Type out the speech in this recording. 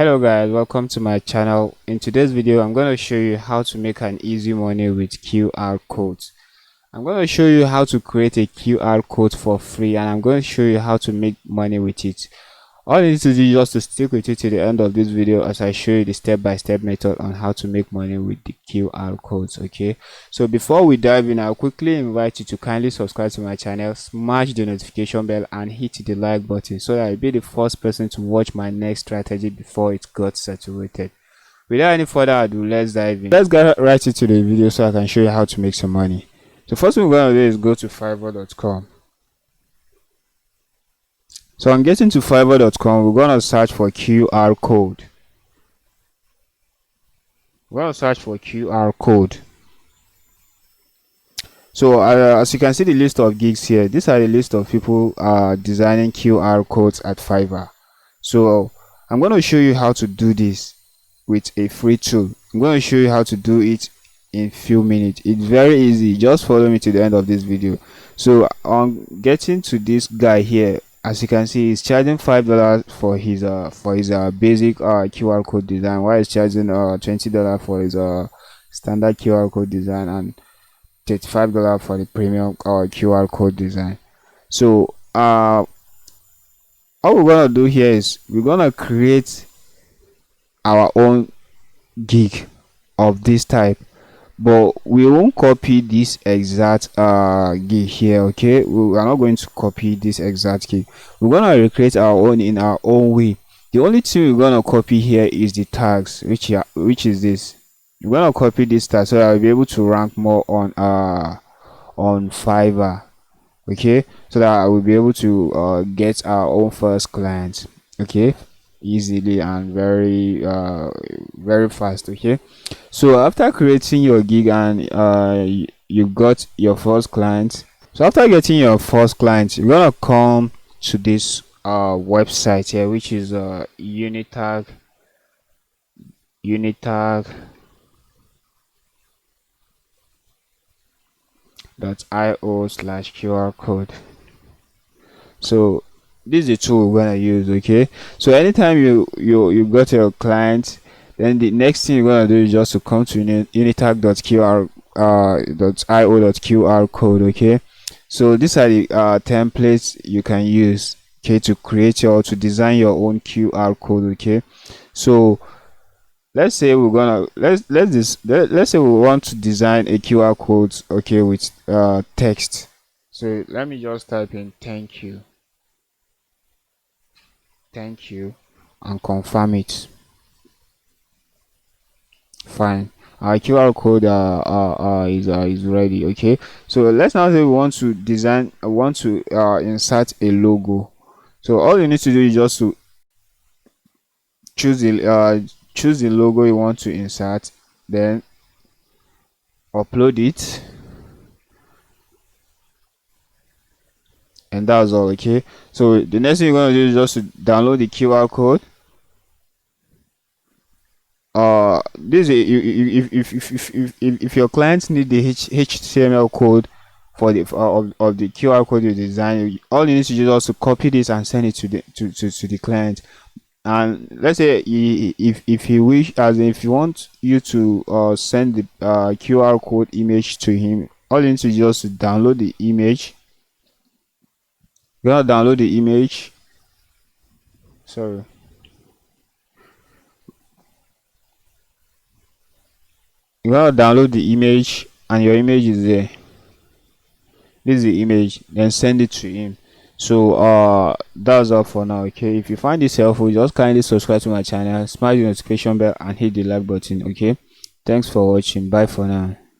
Hello guys, welcome to my channel. In today's video I'm going to show you how to make an easy money with QR codes. I'm going to show you how to create a QR code for free, and I'm going to show you how to make money with it. All you need to do is just to stick with it to the end of this video as I show you the step-by-step method on how to make money with the QR codes. Okay, so before we dive in, I'll quickly invite you to kindly subscribe to my channel, smash the notification bell and hit the like button so that you'll be the first person to watch my next strategy before it got saturated. Without any further ado, let's dive in. Let's get right into the video so I can show you how to make some money. So first thing we're going to do is go to fiverr.com. So I'm getting to fiverr.com. We're going to search for QR code. We're going to search for QR code. So as you can see the list of gigs here, these are the list of people designing QR codes at Fiverr. So I'm going to show you how to do this with a free tool. I'm going to show you how to do it in few minutes. It's very easy. Just follow me to the end of this video. So on getting to this guy here, as you can see, he's charging $5 for his basic QR code design, while he's charging $20 for his standard QR code design and $35 for the premium QR code design. So all we're gonna do here is we're gonna create our own gig of this type, but we won't copy this exact gig here. Okay, we are not going to copy this exact gig. We're gonna recreate our own in our own way. The only thing we're gonna copy here is the tags, which is this. We're gonna copy this tag so that I'll be able to rank more on Fiverr. Okay, so that I will be able to get our own first client, okay, easily and very fast. Okay, so after creating your gig and you got your first client, so after getting your first client, you're gonna come to this website here, which is unitag.io/QR code. So this is the tool we're gonna use. Okay, so anytime you got your client, then the next thing you're gonna do is just to come to unitag.io/QR code. Okay, so these are the templates you can use, okay, to create to design your own QR code. Okay, so let's say we're gonna let's say we want to design a QR code, okay, with text. So let me just type in thank you and confirm it. Fine, our QR code is ready. Okay, so let's now say we want to insert a logo. So all you need to do is just to choose the logo you want to insert, then upload it, and that's all. Okay, so the next thing you're going to do is just to download the QR code. This is if your clients need the HTML code for the of the QR code you design, all you need to do is also copy this and send it to the client. And let's say if you wish, as if you want you to send the QR code image to him, all you need to do is just to download the image. You're gonna download the image. Sorry. You're gonna download the image, and your image is there. This is the image. Then send it to him. So that's all for now. Okay, if you find this helpful, just kindly subscribe to my channel, smash the notification bell and hit the like button. Okay, thanks for watching. Bye for now.